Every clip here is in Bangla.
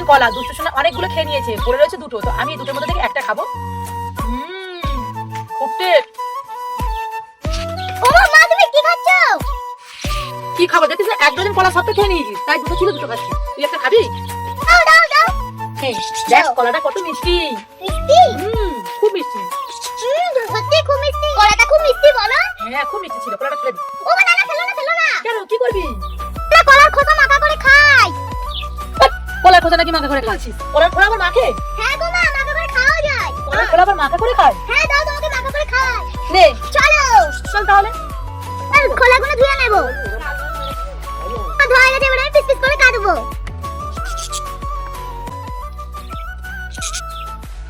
কলা, দুষ্টু সোনা অনেকগুলো খেয়ে নিয়েছে, পড়ে রয়েছে দুটো, তো আমি এই দুটোর মধ্যে থেকে একটা খাবো। খুব টেস্ট। ও মা, তুমি কি খাচ্ছ? কি খাবো দেখছিস, এক ডজন কলা সব তো খেয়ে নিয়েছিস, তাই দুটো ছিল দুটো খাচ্ছি, তুই একটা খাবি? দাও দাও দাও। হ্যাঁ, দেখ কলাটা কত মিষ্টি। মিষ্টি? খুব মিষ্টি। সত্যি খুব মিষ্টি। কলাটা খুব মিষ্টি বলো? হ্যাঁ, খুব মিষ্টি ছিল, কলাটা ফেলে দি। ও মা, না না, ফেলো না ফেলো না। কেন, কি করবি? না, কলার খোসা মাখা করে খাই। কলার খোসা নাকি মাখা করে খাচ্ছিস? কলার খোলা আবার মাখে? হ্যাঁ গো মা, মাখা করে খাওয়া যায়। কলার খোলা আবার মাখা করে খায়? হ্যাঁ দাও, তোমাকে মাখা করে খাই। নে চলো চল তাহলে। আর খোলাগুলো ধুয়ে নেব। ধোয়া গেছে, এবার আমি পিস পিস করে কাটবো।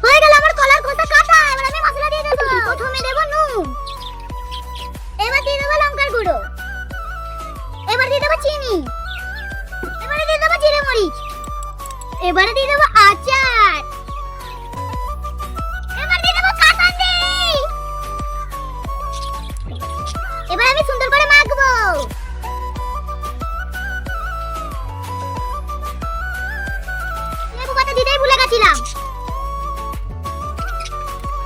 হয়ে গেল আমার কলার খোসা কাটা। এবার আমি মশলা দিয়ে দেব। প্রথমে দেব নুন, এবার দিয়ে দেব লঙ্কার গুঁড়ো, এবার দিয়ে দেব চিনি, এবারে দিয়ে দেব জিরে মরিচ, এবারে দিয়ে দেব আচার, এবার দিয়ে দেব কাঁচান্দি। এবার আমি সুন্দর করে মাখবো। লেবু পাতা দিতেই ভুলে গেছিলাম।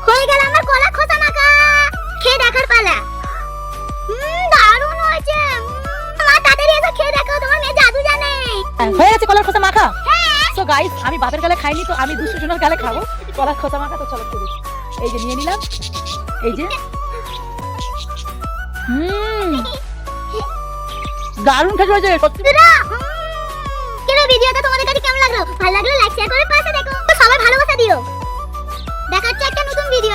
হয়ে গেল আমার কলা খোসা মাখা। খেয়ে দেখার পালা। দারুণ হয়েছে। মা, তাড়াতাড়ি এসে খেয়ে দেখো, তোমার মেয়ে জাদু জানে। হয়ে গেছে কলার খোসা মাখা। হ্যাঁ। সো গাইস, আমি বাপের গালে খাইনি, তো আমি দুষ্টু সোনার গালে খাবো কলার খোসা মাখা। তো চলো করি, এই যে নিয়ে নিলাম, এই যে। দারুণ খেতে হয়েছে সত্যি। ভিডিওটা তোমাদের কাছে কেমন লাগলো? ভালো লাগলে লাইক শেয়ার করে পাশে দেখো। সবাই ভালোবাসা দিও। দেখাচ্ছে একটা নতুন ভিডিও।